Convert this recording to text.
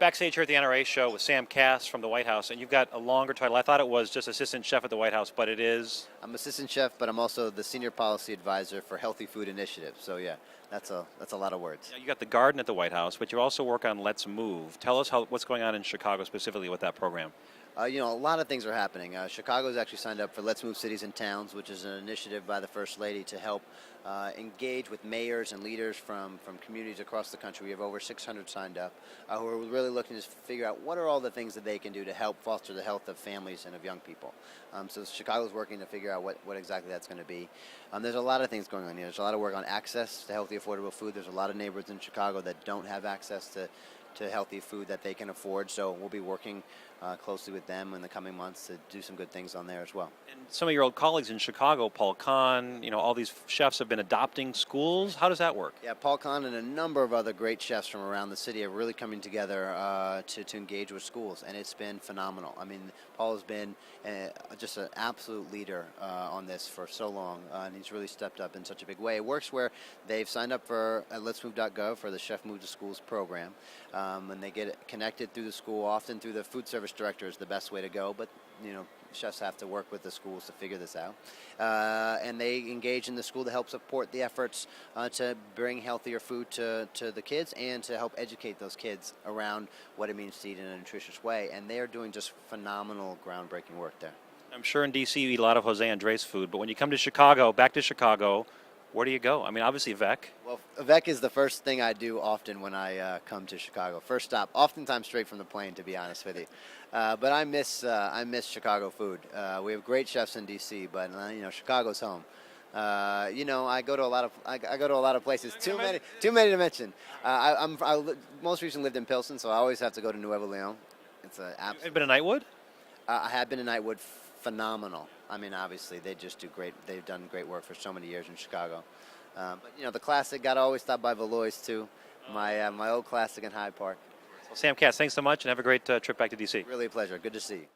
Backstage here at the NRA Show with Sam Kass from the White House, and you've got a longer title. I thought it was just assistant chef at the White House, but it is... I'm assistant chef, but I'm also the senior policy advisor for Healthy Food Initiative. So yeah, that's a lot of words. You got the garden at the White House, but you also work on Let's Move. Tell us what's going on in Chicago specifically with that program. A lot of things are happening. Chicago's actually signed up for Let's Move Cities and Towns, which is an initiative by the First Lady to help engage with mayors and leaders from communities across the country. We have over 600 signed up who are really looking to figure out what are all the things that they can do to help foster the health of families and of young people. So Chicago's working to figure out what exactly that's going to be. There's a lot of things going on here. There's a lot of work on access to healthy, affordable food. There's a lot of neighborhoods in Chicago that don't have access to healthy food that they can afford, so we'll be working closely with them in the coming months to do some good things on there as well. And some of your old colleagues in Chicago, Paul Kahn, all these chefs have been adopting schools. How does that work? Yeah, Paul Kahn and a number of other great chefs from around the city are really coming together to engage with schools, and it's been phenomenal. I mean, Paul has been just an absolute leader on this for so long, and he's really stepped up in such a big way. It works where they've signed up for letsmove.gov for the Chef Move to Schools program, and they get connected through the school, often through the food service director is the best way to go, but chefs have to work with the schools to figure this out, and they engage in the school to help support the efforts to bring healthier food to the kids and to help educate those kids around what it means to eat in a nutritious way, and they are doing just phenomenal, groundbreaking work there. I'm sure in D.C. you eat a lot of Jose Andres food, but when you come to Chicago, back to Chicago, where do you go? I mean, obviously Vec. Well, Vec is the first thing I do often when I come to Chicago. First stop, oftentimes straight from the plane, to be honest with you. But I miss Chicago food. We have great chefs in D.C., but Chicago's home. I go to a lot of places. Too many to mention. I most recently lived in Pilsen, so I always have to go to Nuevo Leon. It's an absolute. Have you been to Knightwood? I have been to Knightwood. Phenomenal. I mean, obviously, they just do great. They've done great work for so many years in Chicago. But the classic. Got to always stop by Valois too. My old classic in Hyde Park. Well, Sam Kass, thanks so much, and have a great trip back to D.C. Really a pleasure. Good to see you.